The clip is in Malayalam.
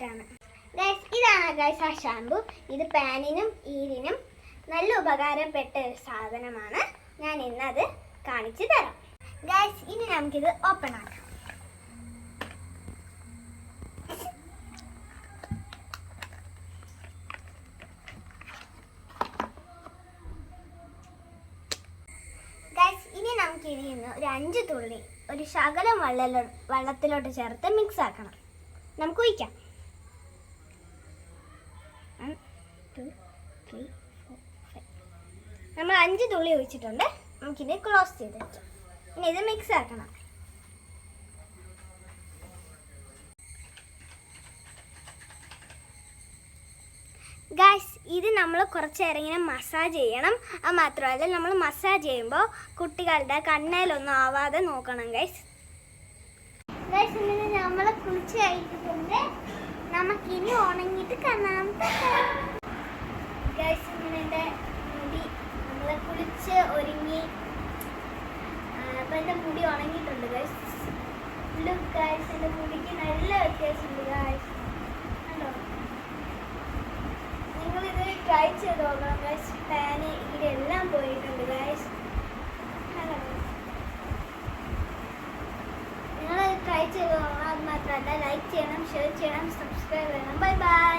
സെറ്റാണ് ഗൈസ്. ഇതാണ് ഗൈസ് ആ ഷാമ്പു. ഇത് പാനിനും ഈരിനും നല്ല ഉപകാരപ്പെട്ട ഒരു സാധനമാണ്. ഞാൻ ഇന്നത് കാണിച്ചു തരാം ഗൈസ്. ഇനി നമുക്കിത് ഓപ്പൺ ആക്കാം. ഗൈസ് ഇനി നമുക്ക് ഇതിൽ നിന്ന് ഒരു 5 തുള്ളി ഒരു ശകലം വെള്ളത്തിലോട്ട് ചേർത്ത് മിക്സ് ആക്കണം. നമുക്ക് ഒഴിക്കാം. 1 2 3 4 5. നമ്മൾ 5 തുള്ളി ഒഴിച്ചിട്ടുണ്ട്. നമുക്കിത് ക്ലോസ് ചെയ്ത് വെക്കാം. ഇനി ഇത് മിക്സ് ആക്കണം. ഗൈസ് ഇത് നമ്മൾ കുറച്ച് നേരം ഇങ്ങനെ മസാജ് ചെയ്യണം. അത് മാത്രമല്ല നമ്മൾ മസാജ് ചെയ്യുമ്പോൾ കുട്ടികളുടെ കണ്ണയിലൊന്നും ആവാതെ നോക്കണം ഗൈസ്. ഗൈസ് ഇങ്ങനെ നമ്മൾ കുളിച്ച് കഴിഞ്ഞിട്ടുണ്ട്. നമുക്കിനി ഉണങ്ങിയിട്ട് കാണാം. ഗൈസ് ഇങ്ങനെ എൻ്റെ മുടി നമ്മൾ കുളിച്ച് ഒരുങ്ങി അപ്പം എൻ്റെ മുടി ഉണങ്ങിയിട്ടുണ്ട് ഗൈസ്. ലുക്ക് ഗൈസ്, എൻ്റെ മുടിക്ക് നല്ല വ്യത്യാസമുണ്ട് ഗൈസ്. കണ്ടോ? നിങ്ങളിത് ട്രൈ ചെയ്ത് നോക്കണം ഗൈസ്. പാന് ഇതെല്ലാം പോയിട്ടുണ്ട് ഗൈസ്. നിങ്ങൾ ട്രൈ ചെയ്ത് നോക്കണം. അത് മാത്രമല്ല ലൈക്ക് ചെയ്യണം, ഷെയർ ചെയ്യണം, സബ്സ്ക്രൈബ് ചെയ്യണം. Bye bye.